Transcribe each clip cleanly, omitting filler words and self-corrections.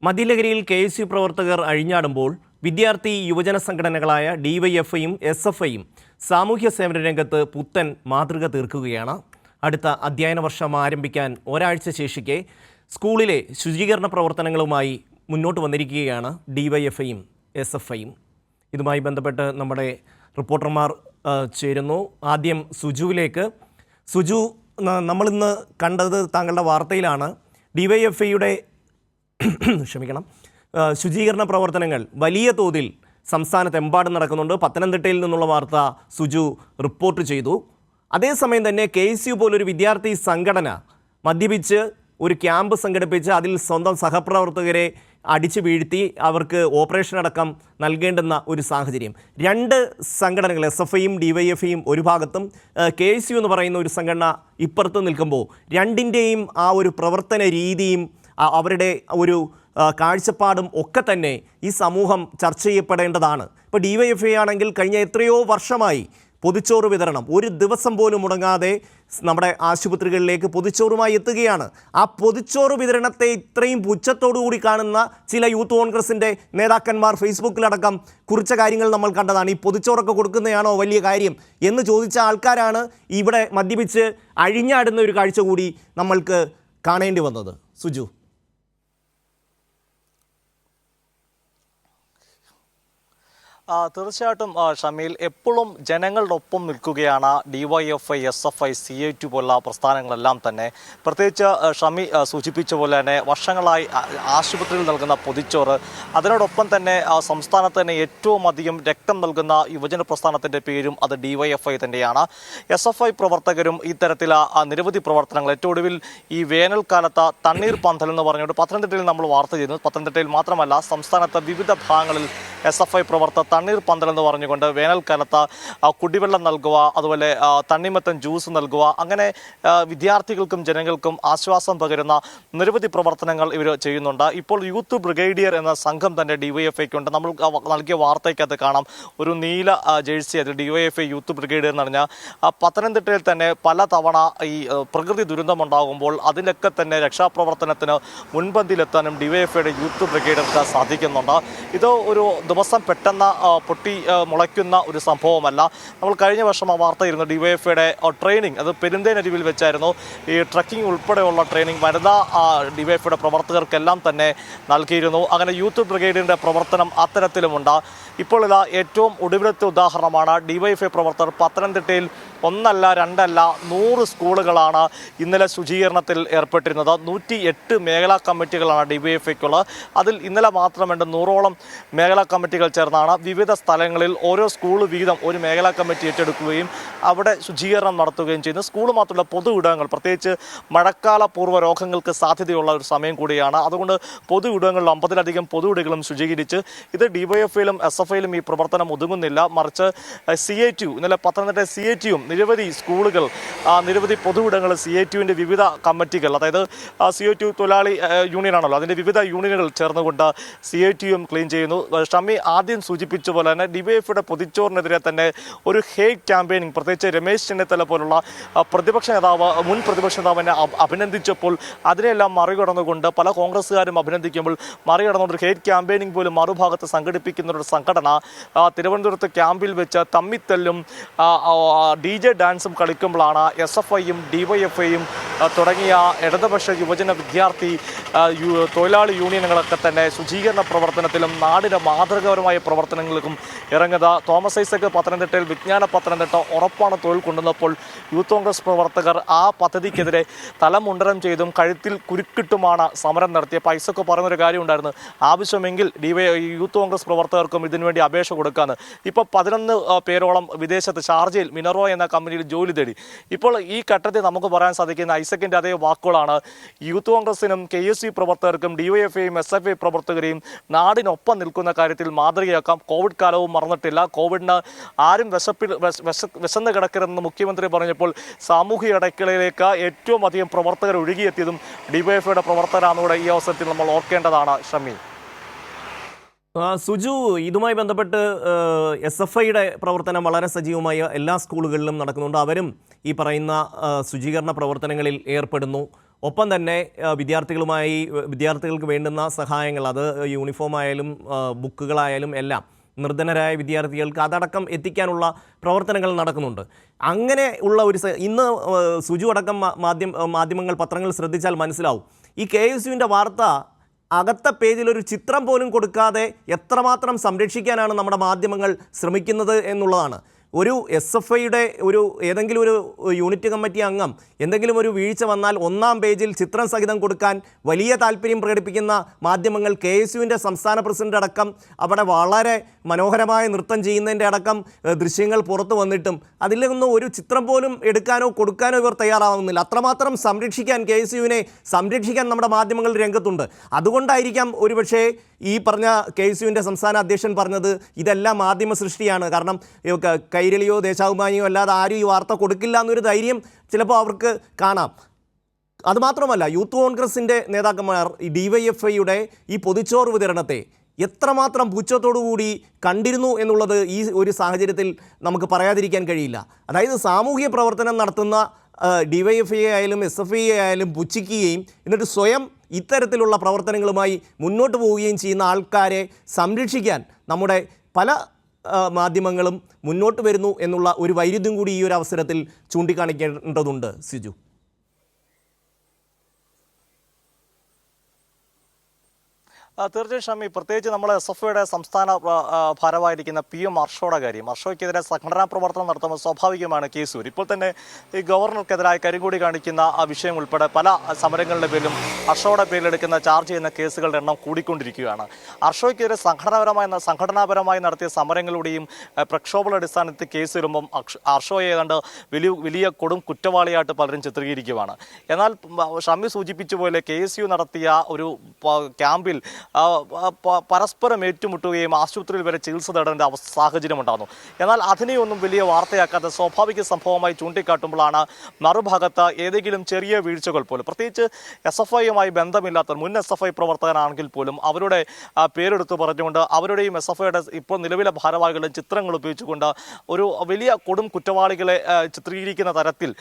മദ്യലഹരിയിൽ കെ.എസ്.യു പ്രവർത്തകർ അഴിഞ്ഞാടുമ്പോൾ വിദ്യാർത്ഥി യുവജന സംഘടനകളായ ഡിവൈഎഫ്ഐയും എസ്.എഫ്.ഐയും സാമൂഹ്യ സേവന രംഗത്ത് പുത്തൻ മാതൃക തീർക്കുകയാണ്. അടുത്ത അധ്യയന വർഷം ആരംഭിക്കാൻ ഒരാഴ്ച ശേഷിക്കെ സ്കൂളിലെ ശുചീകരണ പ്രവർത്തനങ്ങളുമായി മുന്നോട്ട് വന്നിരിക്കുകയാണ് ഡിവൈഎഫ്ഐയും എസ്.എഫ്.ഐയും. ഇതുമായി ബന്ധപ്പെട്ട് നമ്മുടെ റിപ്പോർട്ടർമാർ ചേരുന്നു. ആദ്യം സുജുവിലേക്ക്. സുജു, നമ്മളിന്ന് കണ്ടത് താങ്കളുടെ വാർത്തയിലാണ് ഡിവൈഎഫ്ഐയുടെ ശുചീകരണ പ്രവർത്തനങ്ങൾ വലിയ തോതിൽ സംസ്ഥാനത്തെമ്പാടും നടക്കുന്നുണ്ട്. പത്തനംതിട്ടയിൽ നിന്നുള്ള വാർത്ത സുജു റിപ്പോർട്ട് ചെയ്തു. അതേസമയം തന്നെ കെ.എസ്.യു പോലൊരു വിദ്യാർത്ഥി സംഘടന മദ്യപിച്ച് ഒരു ക്യാമ്പ് സംഘടിപ്പിച്ച് അതിൽ സ്വന്തം സഹപ്രവർത്തകരെ അടിച്ചു വീഴ്ത്തി അവർക്ക് ഓപ്പറേഷൻ അടക്കം നൽകേണ്ടുന്ന ഒരു സാഹചര്യം. രണ്ട് സംഘടനകൾ എസ്.എഫ്.ഐയും ഡിവൈഎഫ്ഐയും ഒരു ഭാഗത്തും കെ.എസ്.യു എന്ന് പറയുന്ന ഒരു സംഘടന ഇപ്പുറത്ത് നിൽക്കുമ്പോൾ രണ്ടിൻ്റെയും ആ ഒരു പ്രവർത്തന രീതിയും അവരുടെ ഒരു കാഴ്ചപ്പാടും ഒക്കെ തന്നെ ഈ സമൂഹം ചർച്ച ചെയ്യപ്പെടേണ്ടതാണ്. ഇപ്പോൾ ഡിവൈഎഫ്ഐ ആണെങ്കിൽ കഴിഞ്ഞ എത്രയോ വർഷമായി പൊതിച്ചോറ് വിതരണം ഒരു ദിവസം പോലും മുടങ്ങാതെ നമ്മുടെ ആശുപത്രികളിലേക്ക് പൊതിച്ചോറുമായി എത്തുകയാണ്. ആ പൊതിച്ചോറ് വിതരണത്തെ ഇത്രയും പുച്ഛത്തോടു കൂടി കാണുന്ന ചില യൂത്ത് കോൺഗ്രസിൻ്റെ നേതാക്കന്മാർ ഫേസ്ബുക്കിലടക്കം കുറിച്ച കാര്യങ്ങൾ നമ്മൾ കണ്ടതാണ്. ഈ പൊതിച്ചോറൊക്കെ കൊടുക്കുന്നതാണോ വലിയ കാര്യം എന്ന് ചോദിച്ച ആൾക്കാരാണ് ഇവിടെ മദ്യപിച്ച് അഴിഞ്ഞാടുന്ന ഒരു കാഴ്ച കൂടി നമ്മൾക്ക് കാണേണ്ടി വന്നത്. സുജു, തീർച്ചയായിട്ടും ഷമീൽ, എപ്പോഴും ജനങ്ങളുടെ ഒപ്പം നിൽക്കുകയാണ് ഡിവൈഎഫ്ഐ, എസ്.എഫ്.ഐ, CIT പോലുള്ള പ്രസ്ഥാനങ്ങളെല്ലാം തന്നെ. പ്രത്യേകിച്ച് ഷമി സൂചിപ്പിച്ച പോലെ തന്നെ വർഷങ്ങളായി ആശുപത്രിയിൽ നൽകുന്ന പൊതിച്ചോറ്, അതിനോടൊപ്പം തന്നെ സംസ്ഥാനത്ത് തന്നെ ഏറ്റവും അധികം രക്തം നൽകുന്ന യുവജന പ്രസ്ഥാനത്തിൻ്റെ പേരും അത് ഡിവൈഎഫ്ഐ തന്നെയാണ്. എസ്.എഫ്.ഐ പ്രവർത്തകരും ഇത്തരത്തിൽ നിരവധി പ്രവർത്തനങ്ങൾ, ഏറ്റവും ഒടുവിൽ ഈ വേനൽക്കാലത്ത് തണ്ണീർ പന്തൽ എന്ന് പറഞ്ഞുകൊണ്ട് പത്തനംതിട്ടയിൽ നമ്മൾ വാർത്ത ചെയ്യുന്നു. പത്തനംതിട്ടയിൽ മാത്രമല്ല, സംസ്ഥാനത്തെ വിവിധ ഭാഗങ്ങളിൽ എസ്.എഫ്.ഐ പ്രവർത്തകർ തണ്ണീർ പന്തൽ എന്ന് പറഞ്ഞുകൊണ്ട് വേനൽക്കാലത്ത് കുടിവെള്ളം നൽകുക, അതുപോലെ തണ്ണിമത്തൻ ജ്യൂസ് നൽകുക, അങ്ങനെ വിദ്യാർത്ഥികൾക്കും ജനങ്ങൾക്കും ആശ്വാസം പകരുന്ന നിരവധി പ്രവർത്തനങ്ങൾ ഇവർ ചെയ്യുന്നുണ്ട്. ഇപ്പോൾ യൂത്ത് ബ്രിഗേഡിയർ എന്ന സംഘം തന്നെ ഡിവൈഎഫ്ഐക്കുണ്ട്. നമ്മൾ നൽകിയ വാർത്തയ്ക്കകത്ത് കാണാം ഒരു നീല ജേഴ്സി, അതിൽ ഡിവൈഎഫ്ഐ യൂത്ത് ബ്രിഗേഡിയർ എന്ന് പറഞ്ഞാൽ പത്തനംതിട്ടയിൽ തന്നെ പല തവണ ഈ പ്രകൃതി ദുരന്തമുണ്ടാകുമ്പോൾ അതിലൊക്കെ തന്നെ രക്ഷാപ്രവർത്തനത്തിന് മുൻപന്തിയിലെത്താനും ഡിവൈഎഫ്ഐയുടെ യൂത്ത് ബ്രിഗേഡിയർക്ക് സാധിക്കുന്നുണ്ട്. ഇത് ഒരു ദിവസം പെട്ടെന്ന് പൊട്ടി മുളയ്ക്കുന്ന ഒരു സംഭവമല്ല. നമ്മൾ കഴിഞ്ഞ വർഷം ആ വാർത്തയായിരുന്നു ഡിവൈഎഫ്ഐയുടെ ട്രെയിനിങ്, അത് പെരുന്തേനരുവിൽ വെച്ചായിരുന്നു. ഈ ട്രക്കിംഗ് ഉൾപ്പെടെയുള്ള ട്രെയിനിങ് വനിതാ ഡിവൈഎഫ്ഐയുടെ പ്രവർത്തകർക്കെല്ലാം തന്നെ നൽകിയിരുന്നു. അങ്ങനെ യൂത്ത് ബ്രിഗേഡിൻ്റെ പ്രവർത്തനം അത്തരത്തിലുമുണ്ട്. ഇപ്പോൾ ഇതാ ഏറ്റവും ഒടുവിലത്തെ ഉദാഹരണമാണ് ഡിവൈഎഫ്ഐ പ്രവർത്തകർ പത്തനംതിട്ടയിൽ ഒന്നല്ല രണ്ടല്ല 100 സ്കൂളുകളാണ് ഇന്നലെ ശുചീകരണത്തിൽ ഏർപ്പെട്ടിരുന്നത്. 108 മേഖലാ കമ്മിറ്റികളാണ് ഡിവൈഎഫ്ഐക്കുള്ളത്. അതിൽ ഇന്നലെ മാത്രം 100ഓളം മേഖലാ കമ്മിറ്റികൾ ചേർന്നാണ് വിവിധ സ്ഥലങ്ങളിൽ ഓരോ സ്കൂൾ വീതം ഒരു മേഖലാ കമ്മിറ്റി ഏറ്റെടുക്കുകയും അവിടെ ശുചീകരണം നടത്തുകയും ചെയ്യുന്നു. സ്കൂൾ മാത്രമല്ല, പൊതു ഇടങ്ങൾ, പ്രത്യേകിച്ച് മഴക്കാല പൂർവ്വ രോഗങ്ങൾക്ക് സാധ്യതയുള്ള ഒരു സമയം കൂടിയാണ്. അതുകൊണ്ട് പൊതു ഇടങ്ങളിൽ 50ലധികം പൊതു ഇടങ്ങളും ശുചീകരിച്ച് ഇത് ഡിവൈഎഫ്ഐയിലും എസ്.എഫ്.ഐയിലും ഈ പ്രവർത്തനം ഒതുങ്ങുന്നില്ല. മറിച്ച് CIT, ഇന്നലെ പത്തനംതിട്ട CIT-യും നിരവധി സ്കൂളുകൾ, നിരവധി പൊതുവിടങ്ങൾ, CIT-യുടെ വിവിധ കമ്മിറ്റികൾ, അതായത് CIT തൊഴിലാളി യൂണിയനാണല്ലോ, അതിൻ്റെ വിവിധ യൂണിയനുകൾ ചേർന്നുകൊണ്ട് CIT-യും ക്ലീൻ ചെയ്യുന്നു. ഷമി ആദ്യം സൂചിപ്പിച്ച പോലെ തന്നെ ഡിവൈഎഫ്ഐയുടെ പൊതിച്ചോറിനെതിരെ തന്നെ ഒരു ഹേറ്റ് ക്യാമ്പയിനിങ്, പ്രത്യേകിച്ച് രമേശ് ചെന്നിത്തല പോലുള്ള മുൻ പ്രതിപക്ഷ നേതാവിനെ അഭിനന്ദിച്ചപ്പോൾ അതിനെല്ലാം മറികടന്നുകൊണ്ട് പല കോൺഗ്രസ്സുകാരും അഭിനന്ദിക്കുമ്പോൾ മറികടന്നുകൊണ്ട് ഒരു ഹേറ്റ് ക്യാമ്പയിനിങ് പോലും മറുഭാഗത്ത് സംഘടിപ്പിക്കുന്ന ഒരു സംഘടന തിരുവനന്തപുരത്ത് ക്യാമ്പിൽ വെച്ച് തമ്മിത്തല്ലും DJ ഡാൻസും കളിക്കുമ്പോഴാണ് എസ്.എഫ്.ഐയും ഡിവൈഎഫ്ഐയും തുടങ്ങിയ ഇടതുപക്ഷ യുവജന വിദ്യാർത്ഥി തൊഴിലാളി യൂണിയനുകളൊക്കെ തന്നെ ശുചീകരണ പ്രവർത്തനത്തിലും നാടിൻ്റെ മാതൃകാപരമായ പ്രവർത്തനങ്ങൾക്കും ഇറങ്ങുക. തോമസ് ഐസക് പത്തനംതിട്ടയിൽ വിജ്ഞാന പത്തനംതിട്ട ഉറപ്പാണ് തൊഴിൽ കൊണ്ടുവന്നപ്പോൾ യൂത്ത് കോൺഗ്രസ് പ്രവർത്തകർ ആ പദ്ധതിക്കെതിരെ തലമുണ്ടനം ചെയ്തും കഴുത്തിൽ കുരുക്കിട്ടുമാണ് സമരം നടത്തിയപ്പോൾ ഐസക് പറയുന്നൊരു കാര്യം ഉണ്ടായിരുന്നു, ആവശ്യമെങ്കിൽ യൂത്ത് കോൺഗ്രസ് പ്രവർത്തകർക്കും ഇതിനുവേണ്ടി അപേക്ഷ കൊടുക്കാമെന്ന്. ഇപ്പോൾ 11 പേരോളം വിദേശത്ത് ഷാർജയിൽ മിനറോ എന്ന കമ്പനിയിൽ ജോലി തേടി. ഇപ്പോൾ ഈ ഘട്ടത്തിൽ നമുക്ക് പറയാൻ സാധിക്കുന്ന ഐസക്കിൻ്റെ അതേ വാക്കുകളാണ്. യൂത്ത് കോൺഗ്രസിനും KSU പ്രവർത്തകർക്കും ഡിവൈഎഫ്ഐയും SFI പ്രവർത്തകരെയും നാടിനൊപ്പം നിൽക്കുന്ന കാര്യത്തിൽ മാതൃകയാക്കാം. കോവിഡ് കാലവും മറന്നിട്ടില്ല. കോവിഡിന് ആരും വിശന്ന് കിടക്കരുതെന്ന് മുഖ്യമന്ത്രി പറഞ്ഞപ്പോൾ സാമൂഹിക ഇടയ്ക്കളിലേക്ക് ഏറ്റവും അധികം പ്രവർത്തകർ ഒഴുകിയെത്തിയതും ഡിവൈഎഫ്ഐയുടെ പ്രവർത്തകരാണെന്നൂടെ ഈ അവസരത്തിൽ നമ്മൾ ഓർക്കേണ്ടതാണ്. ഷമി, സുജു, ഇതുമായി ബന്ധപ്പെട്ട് SFIയുടെ പ്രവർത്തനം വളരെ സജീവമായ എല്ലാ സ്കൂളുകളിലും നടക്കുന്നുണ്ട്. അവരും ഈ പറയുന്ന ശുചീകരണ പ്രവർത്തനങ്ങളിൽ ഏർപ്പെടുന്നു. ഒപ്പം തന്നെ വിദ്യാർത്ഥികൾക്ക് വേണ്ടുന്ന സഹായങ്ങൾ, അത് യൂണിഫോം ആയാലും ബുക്കുകളായാലും എല്ലാം നിർധനരായ വിദ്യാർത്ഥികൾക്ക് അതടക്കം എത്തിക്കാനുള്ള പ്രവർത്തനങ്ങൾ നടക്കുന്നുണ്ട്. അങ്ങനെ ഉള്ള ഇന്ന് സുജു അടക്കം മാധ്യമങ്ങൾ, പത്രങ്ങൾ ശ്രദ്ധിച്ചാൽ മനസ്സിലാവും, ഈ KSUവിൻ്റെ വാർത്ത അകത്ത പേജിലൊരു ചിത്രം പോലും കൊടുക്കാതെ എത്രമാത്രം സംരക്ഷിക്കാനാണ് നമ്മുടെ മാധ്യമങ്ങൾ ശ്രമിക്കുന്നത് എന്നുള്ളതാണ്. ഒരു SFIയുടെ ഏതെങ്കിലും ഒരു യൂണിറ്റ് കമ്മിറ്റി അംഗം എന്തെങ്കിലും ഒരു വീഴ്ച വന്നാൽ ഒന്നാം പേജിൽ ചിത്രം സഹിതം കൊടുക്കാൻ വലിയ താല്പര്യം പ്രകടിപ്പിക്കുന്ന മാധ്യമങ്ങൾ, KSUവിൻ്റെ സംസ്ഥാന പ്രസിഡന്റ് അടക്കം അവിടെ വളരെ മനോഹരമായ നൃത്തം ചെയ്യുന്നതിൻ്റെ അടക്കം ദൃശ്യങ്ങൾ പുറത്തു വന്നിട്ടും അതിലൊന്നും ഒരു ചിത്രം പോലും എടുക്കാനോ കൊടുക്കാനോ ഇവർ തയ്യാറാവുന്നില്ല. അത്രമാത്രം സംരക്ഷിക്കാൻ, KSUവിനെ സംരക്ഷിക്കാൻ നമ്മുടെ മാധ്യമങ്ങൾ രംഗത്തുണ്ട്. അതുകൊണ്ടായിരിക്കാം ഒരുപക്ഷേ ഈ പറഞ്ഞ KSUവിൻ്റെ സംസ്ഥാന അധ്യക്ഷൻ പറഞ്ഞത് ഇതെല്ലാം മാധ്യമ സൃഷ്ടിയാണ്, കാരണം കൈരളിയോ ദേശാഭിമാനിയോ അല്ലാതെ ആരും ഈ വാർത്ത കൊടുക്കില്ല എന്നൊരു ധൈര്യം ചിലപ്പോൾ അവർക്ക് കാണാം. അതുമാത്രമല്ല, യൂത്ത് കോൺഗ്രസിൻ്റെ നേതാക്കന്മാർ DYFIയുടെ ഈ പൊതിച്ചോറ് വിതരണത്തെ എത്രമാത്രം പുച്ഛത്തോടുകൂടി കണ്ടിരുന്നു എന്നുള്ളത് ഈ ഒരു സാഹചര്യത്തിൽ നമുക്ക് പറയാതിരിക്കാൻ കഴിയില്ല. അതായത് സാമൂഹ്യ പ്രവർത്തനം നടത്തുന്ന DYFI ആയാലും SFI ആയാലും പുച്ഛിക്കുകയും എന്നിട്ട് സ്വയം ഇത്തരത്തിലുള്ള പ്രവർത്തനങ്ങളുമായി മുന്നോട്ട് പോവുകയും ചെയ്യുന്ന ആൾക്കാരെ സംരക്ഷിക്കാൻ നമ്മുടെ പല മാധ്യമങ്ങളും മുന്നോട്ട് വരുന്നു എന്നുള്ള ഒരു വൈരുദ്ധ്യം കൂടി ഈ ഒരു അവസരത്തിൽ ചൂണ്ടിക്കാണിക്കേണ്ടതുണ്ട്. സിജു, തീർച്ചയായും ഷമി, പ്രത്യേകിച്ച് നമ്മൾ SFIയുടെ സംസ്ഥാന ഭാരവായിരിക്കുന്ന PM അർഷോയുടെ കാര്യം, അർഷോയ്ക്കെതിരെ സംഘടനാ പ്രവർത്തനം നടത്തുമ്പോൾ സ്വാഭാവികമാണ് കേസ്. ഇപ്പോൾ തന്നെ ഈ ഗവർണർക്കെതിരായ കരിങ്കൊടി കാണിക്കുന്ന ആ വിഷയം ഉൾപ്പെടെ പല സമരങ്ങളുടെ പേരിലും അർഷോയുടെ പേരിലെടുക്കുന്ന ചാർജ് ചെയ്യുന്ന കേസുകളുടെ എണ്ണം കൂടിക്കൊണ്ടിരിക്കുകയാണ്. അർഷോയ്ക്കെതിരെ സംഘടനാപരമായി നടത്തിയ സമരങ്ങളുടെയും പ്രക്ഷോഭങ്ങളുടെ അടിസ്ഥാനത്തിൽ കേസ് വരുമ്പം അർഷോയെ ഏതാണ്ട് വലിയ കൊടും കുറ്റവാളിയായിട്ട് പലരും ചിത്രീകരിക്കുകയാണ്. എന്നാൽ ഷമി സൂചിപ്പിച്ച പോലെ KSU നടത്തിയ ഒരു ക്യാമ്പിൽ പരസ്പരം ഏറ്റുമുട്ടുകയും ആശുപത്രിയിൽ വരെ ചികിത്സ തേടേണ്ട സാഹചര്യം ഉണ്ടാകുന്നു. എന്നാൽ അതിനെയൊന്നും വലിയ വാർത്തയാക്കാത്ത സ്വാഭാവിക സംഭവമായി ചൂണ്ടിക്കാട്ടുമ്പോഴാണ് മറുഭാഗത്ത് ഏതെങ്കിലും ചെറിയ വീഴ്ചകൾ പോലും, പ്രത്യേകിച്ച് SFIയുമായി ബന്ധമില്ലാത്ത മുൻ SFI പ്രവർത്തകനാണെങ്കിൽ പോലും അവരുടെ പേരെടുത്ത് പറഞ്ഞുകൊണ്ട് അവരുടെയും SFIയുടെ ഇപ്പോൾ നിലവിലെ ഭാരവാഹികളുടെ ചിത്രങ്ങൾ ഉപയോഗിച്ചുകൊണ്ട് ഒരു വലിയ കൊടും കുറ്റവാളികളെ ചിത്രീകരിക്കുന്ന തരത്തിൽ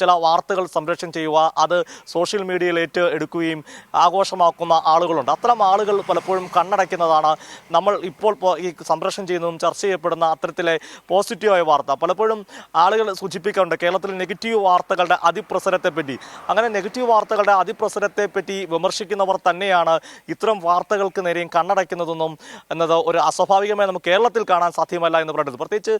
ചില വാർത്തകൾ സംപ്രേഷണം ചെയ്യുക, അത് സോഷ്യൽ മീഡിയയിൽ എടുക്കുകയും ആഘോഷമാക്കുന്ന ആളുകളുണ്ട്. അത്തരം ആളുകൾ പലപ്പോഴും കണ്ണടയ്ക്കുന്നതാണ് നമ്മൾ ഇപ്പോൾ ഈ സംപ്രേഷണം ചെയ്യുന്നതും ചർച്ച ചെയ്യപ്പെടുന്ന അത്തരത്തിലെ പോസിറ്റീവായ വാർത്ത. പലപ്പോഴും ആളുകൾ സൂചിപ്പിക്കാറുണ്ട് കേരളത്തിൽ നെഗറ്റീവ് വാർത്തകളുടെ അതിപ്രസരത്തെപ്പറ്റി. അങ്ങനെ നെഗറ്റീവ് വാർത്തകളുടെ അതിപ്രസരത്തെപ്പറ്റി വിമർശിക്കുന്നവർ തന്നെയാണ് ഇത്തരം വാർത്തകൾക്ക് നേരെയും കണ്ണടയ്ക്കുന്നതെന്നും എന്നത് ഒരു അസ്വാഭാവികമായി നമുക്ക് കേരളത്തിൽ കാണാൻ സാധ്യമല്ല എന്ന് പറയുന്നത്. പ്രത്യേകിച്ച്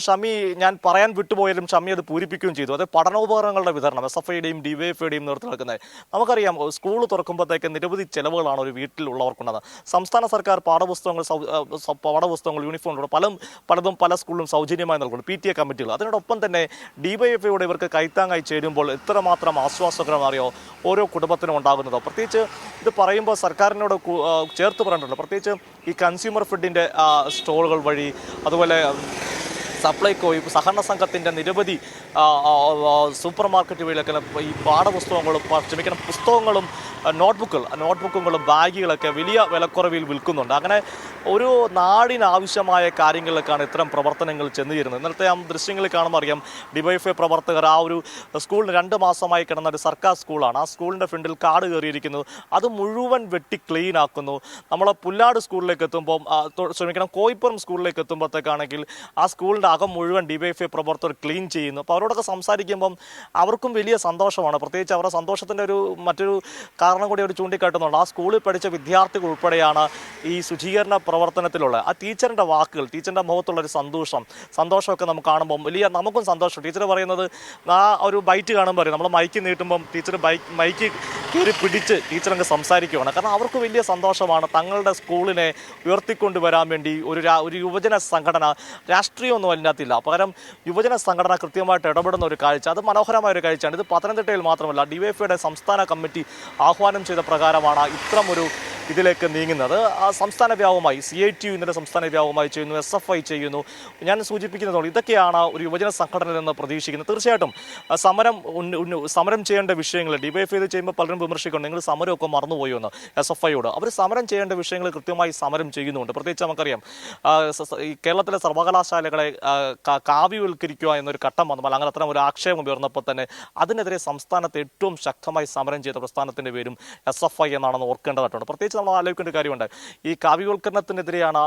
ഷമി, ഞാൻ പറയാൻ വിട്ടുപോയാലും ഷമി അത് പൂരിപ്പിക്കുകയും ചെയ്തു. അത് പഠനോപകരണങ്ങളുടെ വിതരണം SFIയുടെയും DYFIയുടെയും നേതൃത്വത്തിൽ നടക്കുന്നത്. നമുക്കറിയാം, സ്കൂൾ തുറക്കുമ്പോഴത്തേക്ക് നിരവധി ചെലവുകളാണ് ഒരു വീട്ടിലുള്ളവർക്കുള്ളത്. സംസ്ഥാന സർക്കാർ പാഠപുസ്തകങ്ങൾ യൂണിഫോം പലതും പല സ്കൂളിലും സൗജന്യമായി നൽകുന്നു, PTA കമ്മിറ്റികൾ. അതിനോടൊപ്പം തന്നെ DYFIയോട് ഇവർക്ക് കൈത്താങ്ങായി ചേരുമ്പോൾ എത്രമാത്രം ആശ്വാസകരമാറിയോ ഓരോ കുടുംബത്തിനും ഉണ്ടാകുന്നതോ. പ്രത്യേകിച്ച് ഇത് പറയുമ്പോൾ സർക്കാരിനോട് ചേർത്ത് പറഞ്ഞിട്ടുണ്ട്. പ്രത്യേകിച്ച് ഈ കൺസ്യൂമർ ഫുഡിൻ്റെ സ്റ്റോളുകൾ വഴി, അതുപോലെ സപ്ലൈകോ, സഹകരണ സംഘത്തിൻ്റെ നിരവധി സൂപ്പർ മാർക്കറ്റുകളിലൊക്കെ ഈ പുസ്തകങ്ങളും നോട്ട്ബുക്കുകളും ബാഗുകളൊക്കെ വലിയ വിലക്കുറവിൽ വിൽക്കുന്നുണ്ട്. അങ്ങനെ ഒരു നാടിനാവശ്യമായ കാര്യങ്ങളിലേക്കാണ് ഇത്തരം പ്രവർത്തനങ്ങൾ ചെന്നു ചേരുന്നത്. ഇന്നലത്തെ ദൃശ്യങ്ങളിൽ കാണുമ്പോൾ അറിയാം, DYFI പ്രവർത്തകർ ആ ഒരു സ്കൂളിന് 2 മാസമായി കിടന്ന ഒരു സർക്കാർ സ്കൂളാണ്. ആ സ്കൂളിൻ്റെ ഫ്രണ്ടിൽ കാട് കയറിയിരിക്കുന്നു. അത് മുഴുവൻ വെട്ടി ക്ലീൻ ആക്കുന്നു. നമ്മൾ പുല്ലാട് സ്കൂളിലേക്ക് എത്തുമ്പോൾ കോയിപ്പുറം സ്കൂളിലേക്ക് എത്തുമ്പോഴത്തേക്കാണെങ്കിൽ ആ സ്കൂളിൻ്റെ അകം മുഴുവൻ DYFI പ്രവർത്തകർ ക്ലീൻ ചെയ്യുന്നു. അപ്പോൾ അവരോടൊക്കെ സംസാരിക്കുമ്പം അവർക്കും വലിയ സന്തോഷമാണ്. പ്രത്യേകിച്ച് അവരുടെ സന്തോഷത്തിൻ്റെ മറ്റൊരു കാരണം കൂടി അവർ ചൂണ്ടിക്കാട്ടുന്നുണ്ട്. ആ സ്കൂളിൽ പഠിച്ച വിദ്യാർത്ഥികൾ ഉൾപ്പെടെയാണ് ഈ ശുചീകരണ പ്രവർത്തനത്തിലുള്ള ആ ടീച്ചറിൻ്റെ വാക്കുകൾ, ടീച്ചറിൻ്റെ മുഖത്തുള്ളൊരു സന്തോഷമൊക്കെ നമുക്ക് കാണുമ്പം നമുക്കും സന്തോഷം. ടീച്ചർ പറയുന്നത് ആ ഒരു ബൈറ്റ് കാണുമ്പോൾ പറയും, നമ്മൾ മൈക്ക് നീട്ടുമ്പം ടീച്ചർ മൈക്ക് കയറി പിടിച്ച് ടീച്ചറങ്ങ് സംസാരിക്കുകയാണ്. കാരണം അവർക്ക് വലിയ സന്തോഷമാണ് തങ്ങളുടെ സ്കൂളിനെ ഉയർത്തിക്കൊണ്ടുവരാൻ വേണ്ടി ഒരു യുവജന സംഘടന, രാഷ്ട്രീയമൊന്നും അതിനകത്തില്ല, പകരം യുവജന സംഘടന കൃത്യമായിട്ട് ഇടപെടുന്ന ഒരു കാഴ്ച, അത് മനോഹരമായ ഒരു കാഴ്ചയാണ്. ഇത് പത്തനംതിട്ടയിൽ മാത്രമല്ല, DYFIയുടെ സംസ്ഥാന കമ്മിറ്റി ആഹ്വാനം ചെയ്ത പ്രകാരമാണ് ഇത്തരം ഒരു ഇതിലേക്ക് നീങ്ങുന്നത്. സംസ്ഥാന വ്യാപകമായി CITU ഇന്നലെ സംസ്ഥാന വ്യാപകമായി ചെയ്യുന്നു, SFI ചെയ്യുന്നു. ഞാൻ സൂചിപ്പിക്കുന്നതോളം ഇതൊക്കെയാണ് ഒരു യുവജന സംഘടനയിൽ നിന്ന് പ്രതീക്ഷിക്കുന്നത്. തീർച്ചയായിട്ടും സമരം ചെയ്യേണ്ട വിഷയങ്ങൾ DYFI ഇത് ചെയ്യുമ്പോൾ പലരും വിമർശിക്കുന്നുണ്ട്, നിങ്ങൾ സമരമൊക്കെ മറന്നുപോയോ എന്ന് SFIയോട്. അവർ സമരം ചെയ്യേണ്ട വിഷയങ്ങൾ കൃത്യമായി സമരം ചെയ്യുന്നുണ്ട്. പ്രത്യേകിച്ച് നമുക്കറിയാം, ഈ കേരളത്തിലെ സർവകലാശാലകളെ കാവ്യവൽക്കരിക്കുക എന്നൊരു ഘട്ടം വന്നപ്പോൾ അങ്ങനെ അത്തരം ഒരു ആക്ഷേപം ഉയർന്നപ്പോൾ തന്നെ അതിനെതിരെ സംസ്ഥാനത്ത് ഏറ്റവും ശക്തമായി സമരം ചെയ്ത പ്രസ്ഥാനത്തിന്റെ പേരും SFI എന്നാണെന്ന് ഓർക്കേണ്ടതായിട്ടുണ്ട്. പ്രത്യേകിച്ച് നമ്മൾ ആലോചിക്കേണ്ട കാര്യമുണ്ട്. ഈ കാവ്യവൽക്കരണത്തിനെതിരെയാണ്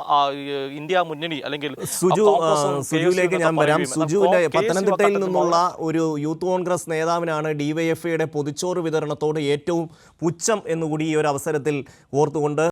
ഇന്ത്യ മുന്നണി അല്ലെങ്കിൽ സുജുവിലേക്ക് ഞാൻ വരാം. സുജുവിന്റെ പത്തനംതിട്ടയിൽ നിന്നുള്ള ഒരു യൂത്ത് കോൺഗ്രസ് നേതാവിനാണ് ഡിവൈഎഫ്ഐയുടെ പൊതിച്ചോറ് വിതരണത്തോട് ഏറ്റവും പുച്ഛം എന്നുകൂടി ഈ ഒരു അവസരത്തിൽ ഓർത്തുകൊണ്ട്